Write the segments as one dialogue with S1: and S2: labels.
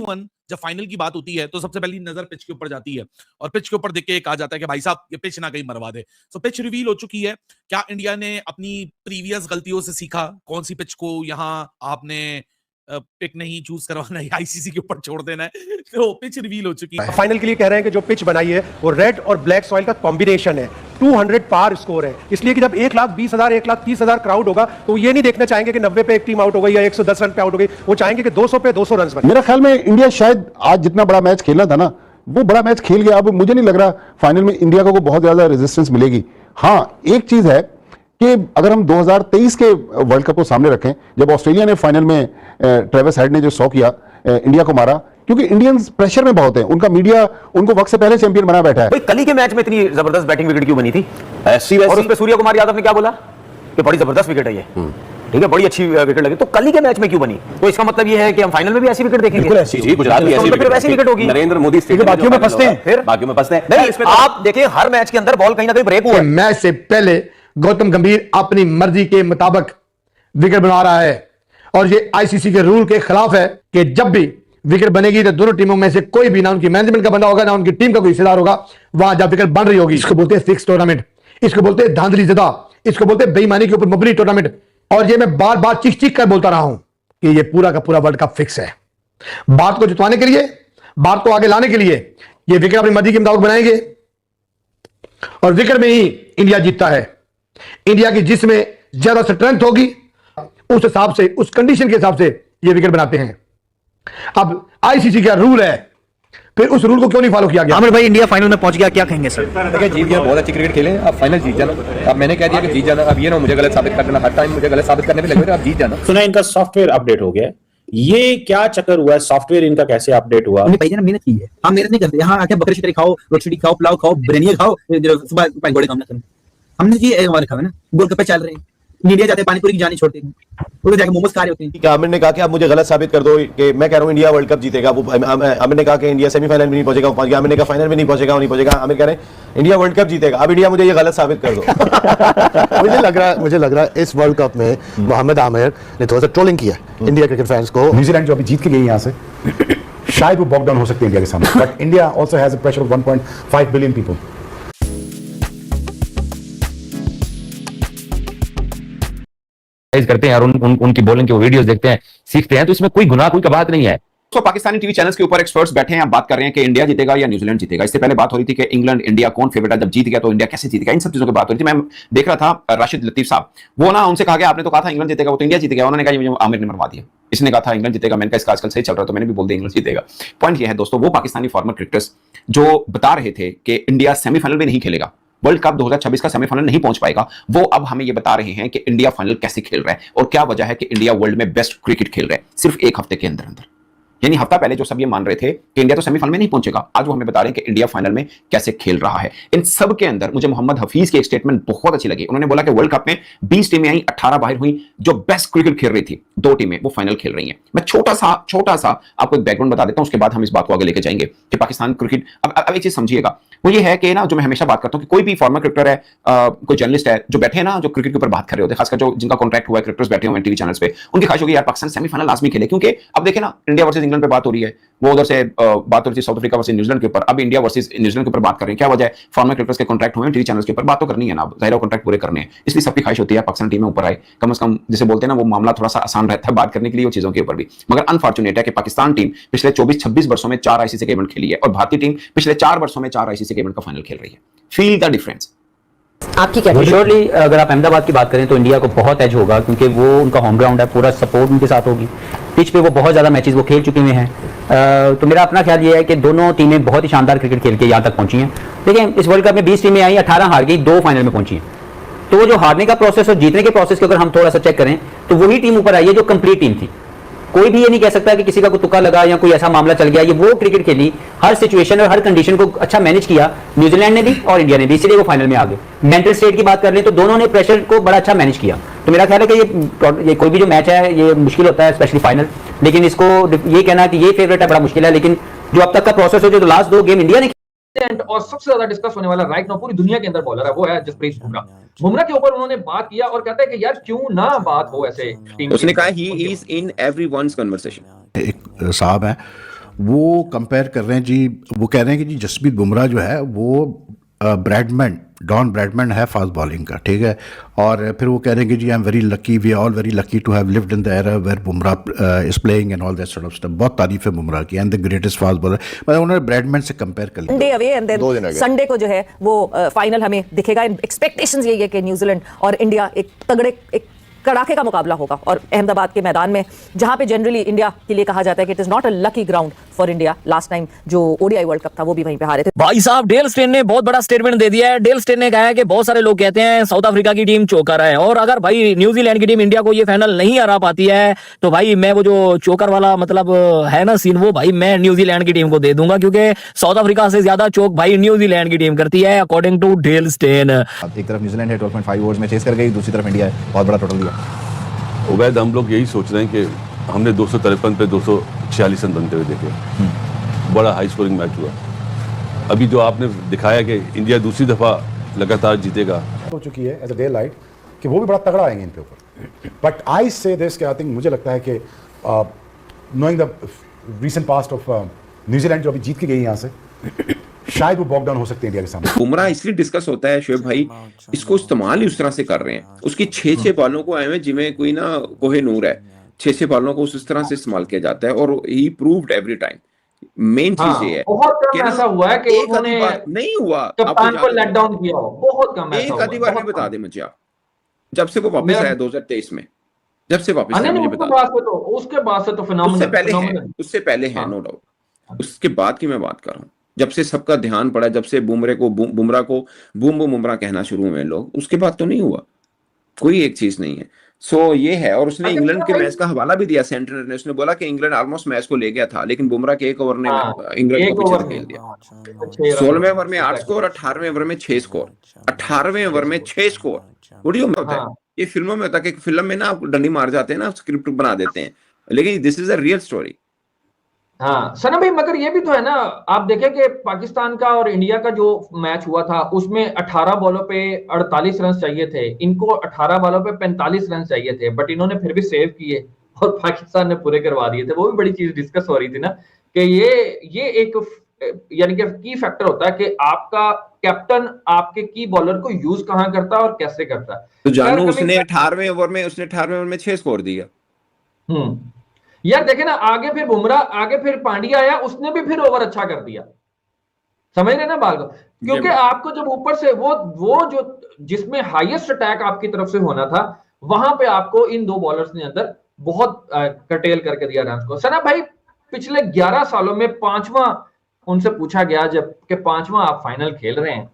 S1: 1 जब फाइनल की बात होती है तो सबसे पहली नजर पिच के ऊपर जाती है और पिच के ऊपर देख के कहा जाता है कि भाई साहब ये पिच ना कहीं मरवा दे। तो पिच रिवील हो चुकी है। क्या इंडिया ने अपनी प्रीवियस गलतियों से सीखा? कौन सी पिच को यहाँ आपने पिक नहीं चूज करवाना है, आईसीसी के ऊपर छोड़ देना है? तो पिच रिवील हो चुकी है।
S2: फाइनल के लिए कह रहे हैं कि जो पिच बनाई है वो रेड और ब्लैक सॉइल का कॉम्बिनेशन है। 200 पार स्कोर है, इसलिए कि जब 1,20,000 1,30,000 क्राउड होगा तो ये नहीं देखना चाहेंगे कि 90 पे एक टीम आउट हो गई या 110 रन पे आउट हो गई, वो चाहेंगे कि 200 पे 200 रन बने।
S3: मेरा ख्याल में इंडिया शायद आज जितना बड़ा मैच खेलना था ना, वो बड़ा मैच खेल गया। अब मुझे नहीं लग रहा फाइनल में इंडिया को बहुत ज्यादा रेजिस्टेंस मिलेगी। हाँ, एक चीज है कि अगर हम 2023 के वर्ल्ड कप को सामने रखें, जब ऑस्ट्रेलिया ने फाइनल में ट्रेविस हेड ने जो 100 किया, इंडिया को मारा, क्योंकि इंडियंस प्रेशर में बहुत हैं, उनका मीडिया उनको वक्त से पहले चैंपियन बना बैठा है।
S4: भाई कल ही के मैच में इतनी जबरदस्त बैटिंग विकेट क्यों बनी थी? और उस पे सूर्य कुमार यादव ने क्या बोला कि बड़ी जबरदस्त विकेट है ये, ठीक है, बड़ी अच्छी विकेट लगी। तो कल ही के मैच में क्यों बनी? तो इसका मतलब ये है कि हम फाइनल में भी ऐसी विकेट देखेंगे।
S5: बिल्कुल ऐसी, जी, गुजरात में ऐसी
S4: विकेट होगी।
S5: नरेंद्र मोदी
S4: बाकियों में फंसते हैं, फिर बाकियों में फंसते हैं। नहीं, आप देखिए हर मैच के अंदर बॉल कहीं ना कहीं ब्रेक हुआ है।
S6: मैच से पहले गौतम गंभीर अपनी मर्जी के मुताबिक विकेट बना रहा है और ये आईसीसी के रूल के खिलाफ है कि जब भी विकेट बनेगी तो दोनों टीमों में से कोई भी, ना उनकी मैनेजमेंट का बंदा होगा ना उनकी टीम का कोई हिस्सेदार होगा, वहां जब विकेट बन रही होगी, इसको बोलते हैं फिक्स टूर्नामेंट, इसको बोलते हैं धांधली ज़दा, इसको बोलते हैं बेईमानी के ऊपर मबनी टूर्नामेंट। और ये मैं बार बार चीख चीख कर बोलता रहा हूं कि ये पूरा का पूरा वर्ल्ड कप फिक्स है। बात को जितवाने के लिए, बात को आगे लाने के लिए ये विकेट अपनी मर्जी के मुताबिक बनाएंगे और विकेट में ही इंडिया जीतता है। इंडिया की जिसमें ज्यादा स्ट्रेंथ होगी उस हिसाब से, उस कंडीशन के हिसाब से ये विकेट बनाते हैं। अब आईसीसी का रूल है, फिर उस रूल को क्यों नहीं फॉलो किया गया?
S4: आमिर भाई, इंडिया फाइनल में पहुंच गया, क्या कहेंगे सर?
S5: देखिए, जीत गया, बहुत अच्छी क्रिकेट खेले, अब फाइनल जीत जाना। अब मैंने कह दिया कि जीत जाना, अब ये ना मुझे गलत साबित कर देना, हर टाइम मुझे गलत साबित करने पे लगे, अब जीत जाना।
S7: सुना इनका सॉफ्टवेयर अपडेट हो गया, ये क्या चक्कर हुआ है? सॉफ्टवेयर इनका कैसे अपडेट हुआ?
S8: भाई मेहनत की है, हम मेहनत नहीं करते। यहाँ आके बकरी शिकरी खाओ, रोटी खाओ, पुलाव खाओ, बिरयानी खाओ, सुबह घोड़े काम ना करो। हमने जी हमारे खाओ ना, गोलगप्पे चल रहे हैं, इंडिया जाते पानी पूरी की जानी छोड़ते हैं, उधर जाके मोमोज खा रहे होते हैं।
S3: आमिर ने कहा कि आप मुझे गलत साबित कर दो कि मैं कह रहा हूं इंडिया वर्ल्ड कप जीतेगा। वो आमिर ने कहा कि इंडिया सेमीफाइनल में नहीं पहुंचेगा, वो पहुंच गया। आमिर ने कहा फाइनल में नहीं पहुंचेगा, वो नहीं पहुंचेगा। आमिर कह रहे हैं इंडिया वर्ल्ड कप जीतेगा। अब इंडिया मुझे ये गलत साबित कर दो।
S2: मुझे लग रहा है इस वर्ल्ड कप में मोहम्मद आमिर ने थोड़ा सा ट्रोलिंग किया इंडिया क्रिकेट फैंस को।
S3: न्यूजीलैंड जो अभी जीत के गई यहां से, शायद वो बॉक डाउन हो सकते हैं इंडिया के सामने, but India also has a pressure of 1.5 billion people.
S9: करते हैं और उनकी बॉलिंग के वीडियोस देखते हैं, सीखते हैं, तो इसमें कोई गुनाह, कोई बात नहीं है।
S10: तो पाकिस्तानी टीवी चैनल्स के ऊपर एक्सपर्ट्स बैठे हैं, आप बात कर रहे हैं कि इंडिया जीतेगा या न्यूजीलैंड जीतेगा। इससे पहले बात हो रही थी कि इंग्लैंड इंडिया कौन फेवरेट है, जब जीत गया तो इंडिया कैसे जीतेगा, इन सब चीजों की बात हो रही थी। मैं देख रहा था राशिद लतीफ साहब, वो ना उनसे कहा गया आपने तो कहा था इंग्लैंड जीतेगा, वो तो इंडिया जीतेगा। उन्होंने कहा मुझे आमिर ने मरवा दिया, इसने कहा था इंग्लैंड जीतेगा। मैंने कहा इसका आजकल सही चल रहा है तो मैंने भी बोल दिया इंग्लैंड जीतेगा। पॉइंट ये है दोस्तों, वो पाकिस्तानी फॉर्मर क्रिकेटर्स जो बता रहे थे कि इंडिया सेमीफाइनल में नहीं खेलेगा, वर्ल्ड कप 2026 का सेमीफाइनल नहीं पहुंच पाएगा, वो अब हमें ये बता रहे हैं कि इंडिया फाइनल कैसे खेल रहा है और क्या वजह है कि इंडिया वर्ल्ड में बेस्ट क्रिकेट खेल रहा है सिर्फ एक हफ्ते के अंदर अंदर। यानी हफ्ता पहले जो सब ये मान रहे थे कि इंडिया तो सेमीफाइनल में नहीं पहुंचेगा, आज वो हमें बता रहे हैं कि इंडिया फाइनल में कैसे खेल रहा है। इन सब के अंदर मुझे मोहम्मद हफीज की एक स्टेटमेंट बहुत अच्छी लगी। उन्होंने बोला कि वर्ल्ड कप में 20 टीमें आई, 18 बाहर हुई, जो बेस्ट क्रिकेट खेल रही थी 2 टीमें वो फाइनल खेल रही हैं। मैं छोटा सा आपको एक बैकग्राउंड बता देता हूं, उसके बाद हम इस बात को आगे लेके जाएंगे कि पाकिस्तान क्रिकेट। अब एक चीज समझिएगा, वो ये है कि ना, जो मैं हमेशा बात करता हूं कि कोई भी फॉर्मर क्रिकेटर है, कोई जर्नलिस्ट है जो बैठे हैं ना, जो क्रिकेट के ऊपर बात कर रहे होते हैं, खासकर जो जिनका कॉन्ट्रैक्ट हुआ है, क्रिकेटर्स बैठे हुए हैं टीवी चैनल्स पे, उनकी ख्वाहिश होगी यार पाकिस्तान सेमीफाइनल लाजमी खेले। क्योंकि अब देखे ना, इंडिया वर्सेस इंग्लैंड पे बात हो रही है, वो उधर से बात हो रही थी साउथ अफ्रीका वर्सेस न्यूजीलैंड के ऊपर, अब इंडिया वर्सेस न्यूजीलैंड के ऊपर बात कर रहे हैं। क्या वजह है? फॉर्मर क्रिकेटर्स के कॉन्ट्रैक्ट हुए हैं टीवी चैनल्स के ऊपर, बात तो करनी है ना, जाहिर कॉन्ट्रैक्ट पूरे करने हैं, इसलिए सबकी ख्वाहिश होती है पाकिस्तान टीम में ऊपर आए, कम से कम जिसे बोलते हैं ना, वो मामला थोड़ा सा आसान रहता है बात करने के लिए, वो चीजों के ऊपर भी। मगर अनफॉर्चुनेट है कि पाकिस्तान टीम पिछले 24-26 वर्षों में 4 आईसीसी के इवेंट खेली है और भारतीय टीम पिछले 4 वर्षों में 4 आईसीसी के इवेंट का फाइनल खेल रही है। Feel the difference.
S4: आपकी क्या? श्योरली अगर आप अहमदाबाद की बात करें तो इंडिया को बहुत एज होगा, क्योंकि वो उनका होम ग्राउंड है, पूरा सपोर्ट उनके साथ होगी, पिच पे वो बहुत ज़्यादा मैचेस वो खेल चुके हुए हैं। तो मेरा अपना ख्याल ये है कि दोनों टीमें बहुत ही शानदार क्रिकेट खेल के यहाँ तक पहुंची हैं। देखिए, इस वर्ल्ड कप में 20 टीमें आई, 18 हार गई, 2 फाइनल में पहुंची हैं। तो वो जो हारने का प्रोसेस और जीतने के प्रोसेस को अगर हम थोड़ा सा चेक करें तो वही टीम ऊपर आई है जो कंप्लीट टीम थी। कोई भी ये नहीं कह सकता कि किसी का कोई तुक्का लगा या कोई ऐसा मामला चल गया। ये वो क्रिकेट खेली, हर सिचुएशन और हर कंडीशन को अच्छा मैनेज किया न्यूजीलैंड ने भी और इंडिया ने भी, इसलिए वो फाइनल में आ गए। मेंटल स्टेट की बात कर लें तो दोनों ने प्रेशर को बड़ा अच्छा मैनेज किया। तो मेरा ख्याल है कि ये कोई भी जो मैच है ये मुश्किल होता है, स्पेशली फाइनल, लेकिन इसको ये कहना कि ये फेवरेट है बड़ा मुश्किल है। लेकिन जो अब तक का प्रोसेस हो, जो लास्ट 2 गेम इंडिया ने
S11: और सबसे ज्यादा डिस्कस होने वाला राइट नाउ पूरी दुनिया के अंदर बॉलर है, वो है जसप्रीत बुमराह। बुमराह के ऊपर उन्होंने बात किया और कहता है कि यार क्यों ना बात हो ऐसे टीम।
S10: उसने कहा he is in everyone's conversation.
S3: एक साहब है,
S12: वो कंपेयर कर रहे हैं जी, वो कह रहे हैं कि जी जसप्रीत बुमराह जो है वो ब्रैडमैन, डॉन ब्रैडमैन है फास्ट बॉलिंग का, ठीक है। और फिर वो कह रहे हैं कि जी I am very lucky, we are all very lucky to have lived in the era where Bumrah is playing and all that sort of stuff. बहुत तारीफ है बुमराह की, and the greatest fast bowler, मतलब उन्होंने ब्रैडमैन से कंपेयर कर लिया।
S13: Day away and then Sunday को जो है वो फाइनल हमें दिखेगा। एक्सपेक्टेशंस यही है कि न्यूजीलैंड और इंडिया एक तगड़े, एक कड़ाके का मुकाबला होगा। और अहमदाबाद के मैदान में, जहां पे जनरली इंडिया के लिए कहा जाता है कि it is not a lucky ground for India, last time जो ओडीआई वर्ल्ड कप था वो भी वहीं पे हारे थे।
S9: भाई साहब, डेल स्टेन ने बहुत बड़ा स्टेटमेंट दे दिया है। डेल स्टेन ने कहा है कि बहुत सारे लोग कहते हैं साउथ अफ्रीका की टीम चोकर है, और अगर भाई न्यूजीलैंड की टीम इंडिया को ये फाइनल नहीं हरा पाती है तो भाई मैं वो जो चोकर वाला मतलब है ना सीन, वो भाई मैं न्यूजीलैंड की टीम को दे दूंगा, क्योंकि साउथ अफ्रीका से ज्यादा चोक भाई न्यूजीलैंड की टीम करती है अकॉर्डिंग टू डेल स्टेन।
S14: एक तरफ न्यूजीलैंड है 12.5 ओवर्स में चेस कर गई, दूसरी तरफ इंडिया है, बहुत बड़ा टोटल दिया।
S15: उबैद, हम लोग यही सोच रहे हैं कि हमने 253 पे 246 रन बनते हुए देखे, बड़ा हाई स्कोरिंग मैच हुआ। अभी जो आपने दिखाया कि इंडिया दूसरी दफा लगातार जीतेगा,
S12: हो चुकी है एज अ डे लाइट कि वो भी बड़ा तगड़ा आएंगे इनके ऊपर। बट आई से दिस कि आई थिंक, मुझे लगता है कि knowing the recent past of New Zealand जो अभी जीत के गई यहाँ से, शायद वो बॉक डाउन हो सकते हैं इंडिया के सामने।
S10: बुमराह इसलिए डिस्कस होता है शोएब भाई, इसको इस्तेमाल ही उस तरह से कर रहे हैं, उसकी 6 बॉलों को एवं जिमें कोई ना कोहे नूर है, 6 बॉलों को उस तरह से इस्तेमाल किया जाता है, और he proved every time. Main चीज ये है,
S11: बहुत कम ऐसा हुआ है कि उन्होंने
S10: नहीं हुआ
S11: कप्तान को लेट डाउन किया हो, बहुत कम ऐसा
S10: एक आधी बार भी बता दे मुझे आप, जब से वो वापस आया 2023 में, जब से वापस आया मुझे बता,
S11: उसके बाद से तो फिनोमिनल,
S10: उससे पहले है नो डाउट, उसके बाद की मैं बात कर रहा हूँ। जब से सबका ध्यान पड़ा, जब से बुमराह को बूम बुमराह कहना शुरू हुए लोग, उसके बाद तो नहीं हुआ, कोई एक चीज नहीं है। सो ये है, और उसने इंग्लैंड के मैच का हवाला भी दिया सेंटर ने, उसने बोला कि इंग्लैंड ऑलमोस्ट मैच को ले गया था, लेकिन बुमराह के 1 ओवर ने इंग्लैंड को पीछे खेल दिया। 16वें ओवर में 8 स्कोर, 18वें ओवर में 6 स्कोर, 18वें ओवर में 6 स्कोर। वीडियो में होता है, ये फिल्मों में होता है कि फिल्म में ना आप डंडी मार जाते हैं ना, स्क्रिप्ट बना देते हैं, लेकिन this is a real story.
S11: हाँ सना भाई, मगर ये भी तो है ना, आप देखें कि पाकिस्तान का और इंडिया का जो मैच हुआ था उसमें 18 बॉलों पे 48 रन चाहिए थे, इनको 18 बॉलों पे 45 रन चाहिए थे, बट इन्होंने फिर भी सेव किए और पाकिस्तान ने पूरे करवा दिए थे। वो भी बड़ी चीज डिस्कस हो रही थी ना कि ये एक यानी कि की फैक्टर होता है कि आपका कैप्टन आपके की बॉलर को यूज कहां करता है और कैसे करता है।
S10: तो जानू उसने 18वें ओवर में 6 स्कोर दिया।
S11: यार देखे ना, आगे फिर बुमराह, आगे फिर पांड्या आया, उसने भी फिर ओवर अच्छा कर दिया, समझ रहे ना बात को, क्योंकि आपको जब ऊपर से वो जो जिसमें हाईएस्ट अटैक आपकी तरफ से होना था, वहां पे आपको इन 2 बॉलर्स ने अंदर बहुत कटेल करके दिया रन को। सना भाई, पिछले 11 सालों में 5वां उनसे पूछा गया जब कि 5वां आप फाइनल खेल रहे हैं।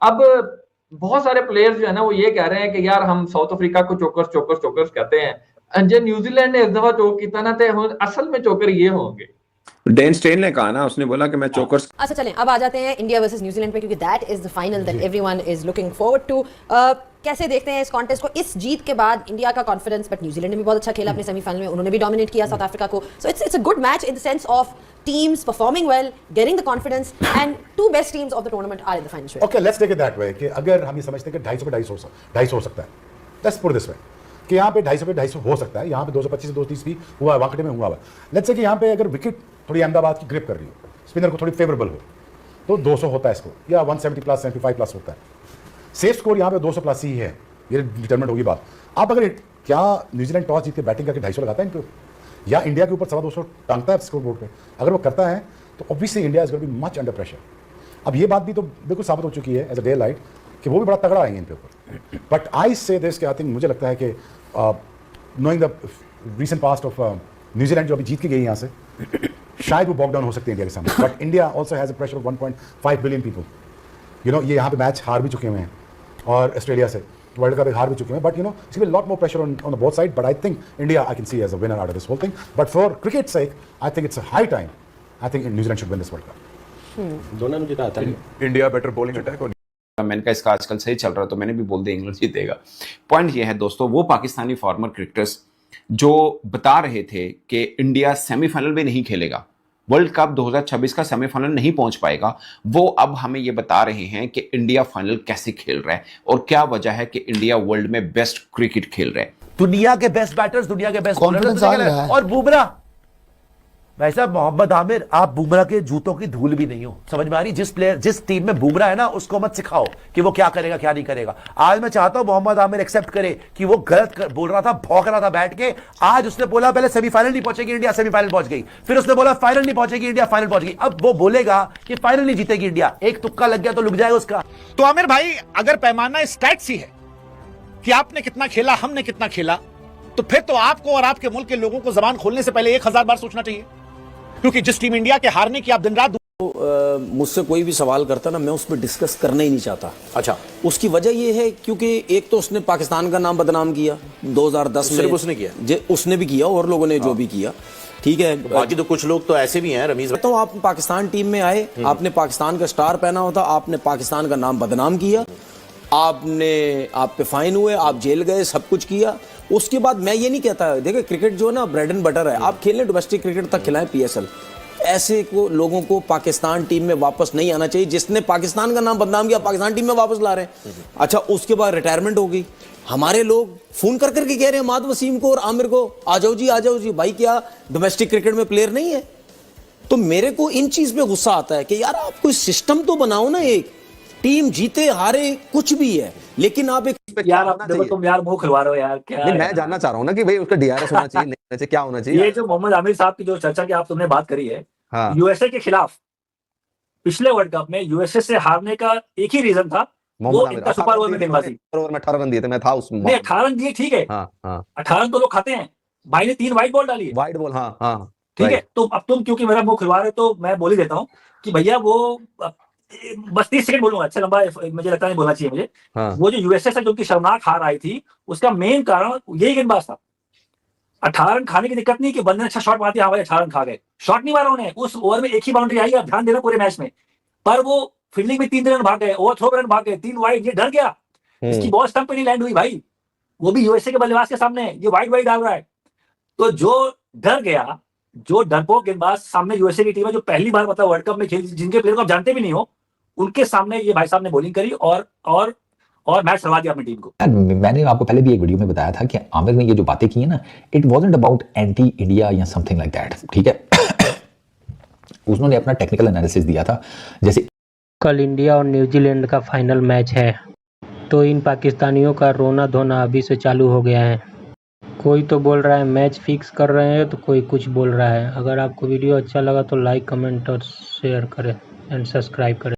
S11: अब बहुत सारे प्लेयर्स जो है ना वो ये कह रहे हैं कि यार हम साउथ अफ्रीका को चोकर्स कहते हैं, जो न्यूजीलैंड ने इस दफा चोक किया ना, तो असल में चोकर ये होंगे।
S10: डेन स्टेन ने कहा ना, उसने बोला कि मैं चोकर्स।
S13: अच्छा चलें, अब आ जाते हैं इंडिया वर्सेस न्यूजीलैंड पे, क्योंकि that is the final that everyone is looking forward to. कैसे देखते हैं इस कॉन्टेस्ट को? इस जीत के बाद इंडिया का कॉन्फिडेंस, बट न्यूजीलैंड ने भी बहुत अच्छा खेला अपने सेमीफाइनल में, उन्होंने भी डोमिनेट किया साउथ अफ्रीका को। So it's a good match in the sense of teams performing well, getting the confidence, and 2 best teams of the tournament are in the final.
S12: Okay, let's take it that way कि अगर हम ये समझते हैं कि 250 पे 250 हो सकता है, लेट्स पुट दिस वे कि यहाँ पे 250 पे 250 हो सकता है, यहाँ पे 225 से 230 भी हुआ है, वाकई में हुआ है। लेट्स से कि यहाँ पे अगर विकेट थोड़ी अहमदाबाद की ग्रिप कर रही हो, स्पिनर को थोड़ी फेवरेबल हो, तो 200 होता है स्कोर, या 170 प्लस 75 प्लस होता है। सेफ स्कोर यहाँ पे 200 प्लस ही है, ये डिटरमिनेट होगी बात। आप अगर क्या न्यूजीलैंड टॉस जीत के बैटिंग करके 250 लगाता है इनको, या इंडिया के ऊपर 250 टांगता है स्कोर बोर्ड पे, अगर वो करता है तो obviously India is going to be much under pressure. अब ये बात भी तो बिल्कुल साबित हो चुकी है एज अ डे लाइट कि वो भी बड़ा तगड़ा आएंगे इनके ऊपर। बट आई से दिस कि आई थिंक, मुझे लगता है कि knowing the recent past of New Zealand जो अभी जीत के गई यहाँ से, शायद वो बॉक डाउन हो सकते हैं इंडिया के सामने। But India also has a pressure of 1.5 billion people. You know, ये यहाँ पे मैच हार भी चुके हुए हैं, और ऑस्ट्रेलिया से वर्ल्ड कप हार भी चुके हैं, but you know it's will lot more pressure on the both side. But I think India I can see as a winner out of this whole thing. But for cricket sake I think it's a high time, I think New Zealand should win this world cup.
S15: दोनों ने जिता था,
S5: India better bowling attack और
S10: मैंने कहा इसका आजकल सही चल रहा है, तो मैंने भी बोल दिया इंग्लैंड जीतेगा। पॉइंट ये है दोस्तों, वो पाकिस्तानी फॉर्मर क्रिकेटर्स जो बता रहे थे कि इंडिया सेमीफाइनल में नहीं खेलेगा, वर्ल्ड कप 2026 का सेमीफाइनल नहीं पहुंच पाएगा, वो अब हमें ये बता रहे हैं कि इंडिया फाइनल कैसे खेल रहा है और क्या वजह है कि इंडिया वर्ल्ड में बेस्ट क्रिकेट खेल रहा है।
S1: दुनिया के बेस्ट बैटर्स, दुनिया के बेस्ट
S6: कॉन्फिडेंस आ गया है।
S1: और बुमराह
S16: भाई साहब मोहम्मद आमिर, आप बुमराह के जूतों की धूल भी नहीं हो, समझ में आ रही? जिस टीम में बुमराह है ना, उसको मत सिखाओ कि वो क्या करेगा क्या नहीं करेगा। आज मैं चाहता हूं मोहम्मद आमिर एक्सेप्ट करे कि वो गलत बोल रहा था, भौंक रहा था बैठ के। आज उसने बोला पहले सेमीफाइनल नहीं पहुंचेगी इंडिया, सेमीफाइनल पहुंच गई। फिर उसने बोला फाइनल नहीं पहुंचेगी इंडिया, फाइनल पहुंच गई। अब वो बोलेगा कि फाइनल नहीं जीतेगी इंडिया, एक तुक्का लग गया तो लुक जाएगा उसका।
S17: तो आमिर भाई, अगर पैमाना स्टैट्स ही है कि आपने कितना खेला, हमने कितना खेला, तो फिर तो आपको और आपके मुल्क के लोगों को जबान खोलने से पहले 1000 बार सोचना चाहिए, क्योंकि जिस टीम इंडिया के हारने की आप दिन रात
S18: मुझसे कोई भी सवाल करता ना, मैं उस पर डिस्कस करना ही नहीं चाहता।
S17: अच्छा,
S18: उसकी वजह यह है क्योंकि एक तो उसने पाकिस्तान का नाम बदनाम किया 2010 में,
S17: सिर्फ उसने किया,
S18: उसने भी किया और लोगों ने जो भी किया, ठीक है।
S17: बाकी तो कुछ लोग तो ऐसे भी हैं रमीज।
S18: तो आप पाकिस्तान टीम में आए, आपने पाकिस्तान का स्टार पहना होता, आपने पाकिस्तान का नाम बदनाम किया, आप पे फाइन हुए, आप जेल गए, सब कुछ किया। उसके बाद मैं ये नहीं कहता, देखिए क्रिकेट जो है ना ब्रेड एंड बटर है, आप खेलें डोमेस्टिक क्रिकेट तक खिलाएं PSL। ऐसे को लोगों को पाकिस्तान टीम में वापस नहीं आना चाहिए। जिसने पाकिस्तान का नाम बदनाम किया पाकिस्तान टीम में वापस ला रहे हैं। अच्छा, उसके बाद रिटायरमेंट हो गई, हमारे लोग फोन कर करके कह रहे हैं माद वसीम को और आमिर को, आ जाओ जी भाई, क्या डोमेस्टिक क्रिकेट में प्लेयर नहीं है? तो मेरे को इन चीज पे गुस्सा आता है कि यार आप कोई सिस्टम तो बनाओ ना, एक टीम जीते हारे कुछ भी है, लेकिन आप एक
S19: यार आप देखो, तुम यार मुंह खुलवा रहे हो यार। क्या
S5: नहीं, मैं जानना चाह रहा हूँ ना कि भाई उसका DRS होना चाहिए, नहीं होना चाहिए, क्या होना चाहिए?
S19: ये जो मोहम्मद आमिर साहब की जो चर्चा की आप तुमने बात करी है,
S5: हाँ।
S19: USA के खिलाफ पिछले वर्ल्ड कप में USA से हारने का एक ही रीजन था, वो इनका सुपर ओवर में गेंदबाजी।
S5: ओवर में 18 रन दिए थे, मैं था उसमें।
S19: नहीं, 18 रन दिए, ठीक है, 18 रन तो लोग खाते हैं, भाई ने 3 वाइट बॉल डाली है,
S5: वाइट बॉल, हाँ
S19: ठीक है। तो अब तुम क्योंकि मेरा मुंह खुलवा रहे तो मैं बोल ही देता हूँ कि भैया वो बस 30 सेकंड बोलूंगा, अच्छा लंबा मुझे लगता नहीं बोलना चाहिए मुझे। वो जो USA से जो उनकी शर्मनाक हार आई थी, उसका मेन कारण यही गेंदबाज था। 18 रन खाने की दिक्कत नहीं कि बंदे ने अच्छा शॉट मार दिया, हमारे 18 रन खा गए, शॉट नहीं मारा उन्हें, उस ओवर में एक ही बाउंड्री आई, आप ध्यान देना पूरे मैच में, पर वो फील्डिंग में 3 रन भाग गए, ओवर थ्रो रन भाग गए, 3 वाइड, ये डर गया, इसकी बॉल स्टंप पे नहीं लैंड हुई भाई, वो भी USA के बल्लेबाज के सामने, ये वाइड डाल रहा है। तो जो डर गया, जो डरपोक गेंदबाज सामने USA की टीम है, जो पहली बार मतलब वर्ल्ड कप में खेल, जिनके प्लेयर को आप जानते भी नहीं हो, उनके सामने ये भाई साहब ने बॉलिंग करी और मैच हरवा दिया अपनी टीम को।
S20: मैंने आपको पहले भी एक वीडियो में बताया था कि आमिर ने ये जो बातें की है ना, it wasn't about anti India या समथिंग लाइक दैट, ठीक है। उन्होंने अपना टेक्निकल एनालिसिस दिया था। जैसे
S21: कल इंडिया और न्यूजीलैंड का फाइनल मैच है, तो इन पाकिस्तानियों का रोना धोना अभी से चालू हो गया है। कोई तो बोल रहा है मैच फिक्स कर रहे हैं, तो कोई कुछ बोल रहा है। अगर आपको वीडियो अच्छा लगा तो लाइक, कमेंट और शेयर करें एंड सब्सक्राइब करें।